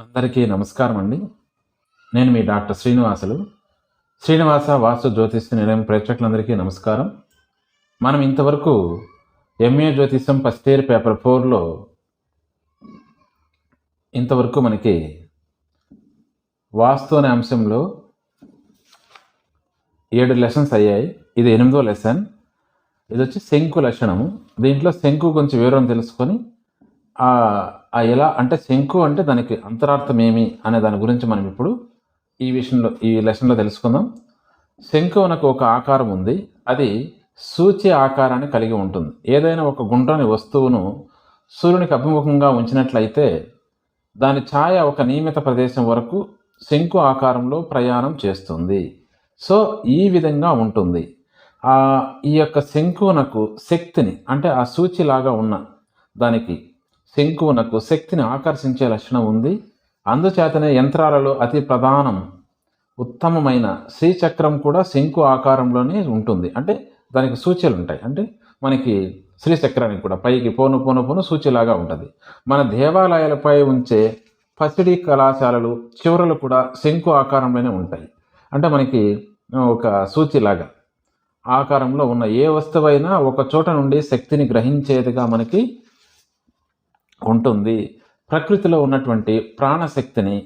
అందరికీ నమస్కారం అండి. నేను మీ డాక్టర్ శ్రీనివాస వాస్తు జ్యోతిష్య నిలయం ప్రేక్షకులందరికీ నమస్కారం. మనం ఇంతవరకు ఎంఏ జ్యోతిష్యం ఫస్ట్ ఇయర్ పేపర్ 4లో ఇంతవరకు మనకి వాస్తు అనే అంశంలో 7 లెసన్స్ అయ్యాయి. ఇది 8వ లెసన్. ఇది వచ్చి శంకు లక్షణము. దీంట్లో శంకు కొంచెం వివరం తెలుసుకొని ఎలా అంటే శంకు అంటే దానికి అంతరార్థం ఏమి అనే దాని గురించి మనం ఇప్పుడు ఈ లెసన్లో తెలుసుకుందాం. శంకువునకు ఒక ఆకారం ఉంది. అది సూచి ఆకారాన్ని కలిగి ఉంటుంది. ఏదైనా ఒక గుండ్రని వస్తువును సూర్యునికి అభిముఖంగా ఉంచినట్లయితే దాని ఛాయ ఒక నియమిత ప్రదేశం వరకు శంకు ఆకారంలో ప్రయాణం చేస్తుంది. సో ఈ విధంగా ఉంటుంది. ఈ యొక్క శంకువునకు శక్తిని అంటే ఆ సూచిలాగా ఉన్న దానికి శంకువునకు శక్తిని ఆకర్షించే లక్షణం ఉంది. అందుచేతనే యంత్రాలలో అతి ప్రధానం ఉత్తమమైన శ్రీచక్రం కూడా శంకు ఆకారంలోనే ఉంటుంది. అంటే దానికి సూచీలు ఉంటాయి. అంటే మనకి శ్రీచక్రానికి కూడా పైకి పోను సూచిలాగా ఉంటుంది. మన దేవాలయాలపై ఉంచే పసిడి కళాశాలలు చివరలు కూడా శంకు ఆకారంలోనే ఉంటాయి. అంటే మనకి ఒక సూచిలాగా ఆకారంలో ఉన్న ఏ వస్తువైనా ఒక చోట నుండి శక్తిని గ్రహించేదిగా మనకి ఉంటుంది. ప్రకృతిలో ఉన్నటువంటి ప్రాణశక్తిని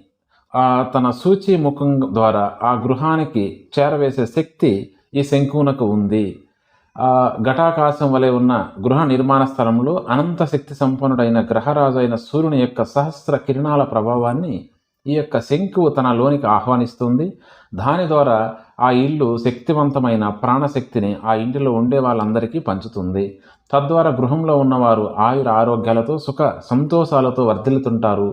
తన సూచి ముఖం ద్వారా ఆ గృహానికి చేరవేసే శక్తి ఈ శంకువునకు ఉంది. ఘటాకాశం వలె ఉన్న గృహ నిర్మాణ స్థలంలో అనంత శక్తి సంపన్నుడైన గ్రహరాజు అయిన సూర్యుని యొక్క సహస్ర కిరణాల ప్రభావాన్ని ఈ యొక్క శంకువు తనలోనికి ఆహ్వానిస్తుంది. దాని ద్వారా ఆ ఇల్లు శక్తివంతమైన ప్రాణశక్తిని ఆ ఇంటిలో ఉండే వాళ్ళందరికీ పంచుతుంది. తద్వారా గృహంలో ఉన్నవారు ఆయుర ఆరోగ్యాలతో సుఖ సంతోషాలతో వర్ధిల్లుతుంటారు.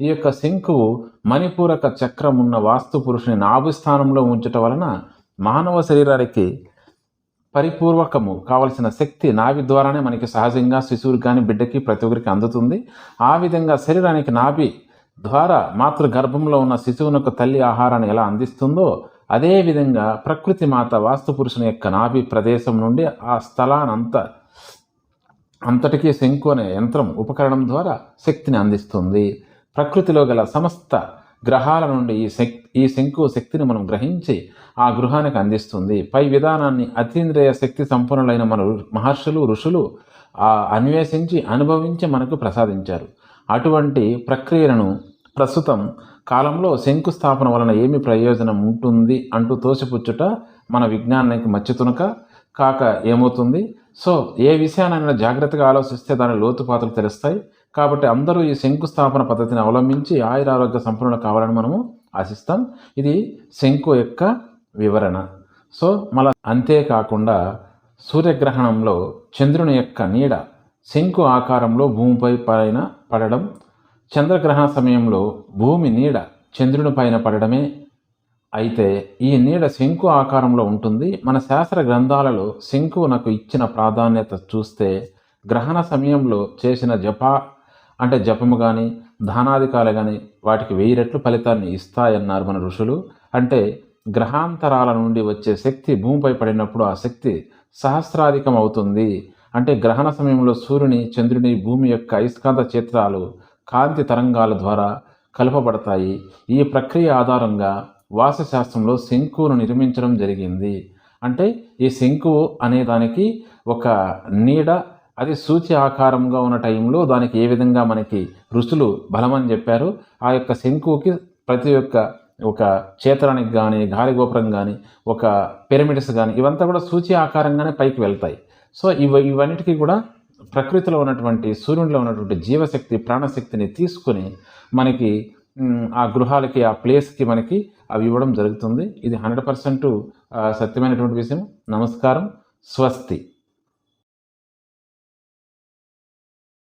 ఈ యొక్క శంకువు మణిపూరక చక్రం ఉన్న వాస్తు పురుషుని నాభిస్థానంలో ఉంచటం వలన మానవ శరీరానికి పరిపూర్వకము కావలసిన శక్తి నాభి ద్వారానే మనకి సహజంగా శిశువుకి కానీ బిడ్డకి ప్రతి ఒక్కరికి అందుతుంది. ఆ విధంగా శరీరానికి నాభి ద్వారా మాతృ గర్భంలో ఉన్న శిశువునకు తల్లి ఆహారాన్ని ఎలా అందిస్తుందో అదేవిధంగా ప్రకృతి మాత వాస్తు పురుషుని యొక్క నాభి ప్రదేశం నుండి ఆ అంతటికీ శంకు అనే యంత్రం ఉపకరణం ద్వారా శక్తిని అందిస్తుంది. ప్రకృతిలో గల సమస్త గ్రహాల నుండి ఈ శంకు శక్తిని మనం గ్రహించి ఆ గృహానికి అందిస్తుంది. పై విధానాన్ని అతీంద్రియ శక్తి సంపన్నులైన మన మహర్షులు ఋషులు అన్వేషించి అనుభవించి మనకు ప్రసాదించారు. అటువంటి ప్రక్రియలను ప్రస్తుతం కాలంలో శంకుస్థాపన వలన ఏమి ప్రయోజనం ఉంటుంది అంటూ తోసిపుచ్చుట మన విజ్ఞానానికి మచ్చుతునక కాక ఏమవుతుంది. సో ఏ విషయానైనా జాగ్రత్తగా ఆలోచిస్తే దాని లోతుపాతులు తెలుస్తాయి. కాబట్టి అందరూ ఈ శంకుస్థాపన పద్ధతిని అవలంబించి ఆయురారోగ్య సంపూర్ణ కావాలని మనము ఆశిస్తాం. ఇది శంకు యొక్క వివరణ. సో మళ్ళీ అంతేకాకుండా సూర్యగ్రహణంలో చంద్రుని యొక్క నీడ శంకు ఆకారంలో భూమిపై పైన పడడం, చంద్రగ్రహణ సమయంలో భూమి నీడ చంద్రుని పైన పడడమే. అయితే ఈ నీడ శంకు ఆకారంలో ఉంటుంది. మన శాస్త్ర గ్రంథాలలో శంకువునకు ఇచ్చిన ప్రాధాన్యత చూస్తే గ్రహణ సమయంలో చేసిన జపము కానీ దానాధికాలు కానీ వాటికి 1000 రెట్లు ఫలితాన్ని ఇస్తాయన్నారు మన ఋషులు. అంటే గ్రహాంతరాల నుండి వచ్చే శక్తి భూమిపై పడినప్పుడు ఆ శక్తి సహస్రాధికం అవుతుంది. అంటే గ్రహణ సమయంలో సూర్యుని చంద్రుని భూమి యొక్క అయస్కాంత క్షేత్రాలు కాంతి తరంగాల ద్వారా కలపబడతాయి. ఈ ప్రక్రియ ఆధారంగా వాస్తుశాస్త్రంలో శంకువును నిర్మించడం జరిగింది. అంటే ఈ శంకువు అనే దానికి ఒక నీడ, అది సూచి ఆకారంగా ఉన్న టైంలో దానికి ఏ విధంగా మనకి ఋషులు బలమని చెప్పారు. ఆ యొక్క శంకువుకి ప్రతి ఒక్క ఒక క్షేత్రానికి కానీ గాలిగోపురం కానీ ఒక పిరమిడ్స్ కానీ ఇవంతా కూడా సూచి ఆకారంగానే పైకి వెళ్తాయి. సో ఇవన్నిటికీ కూడా ప్రకృతిలో ఉన్నటువంటి సూర్యునిలో ఉన్నటువంటి జీవశక్తి ప్రాణశక్తిని తీసుకొని మనకి ఆ గృహాలకి ఆ ప్లేస్కి మనకి అవి ఇవ్వడం జరుగుతుంది. ఇది 100% సత్యమైనటువంటి విషయం. నమస్కారం. స్వస్తి.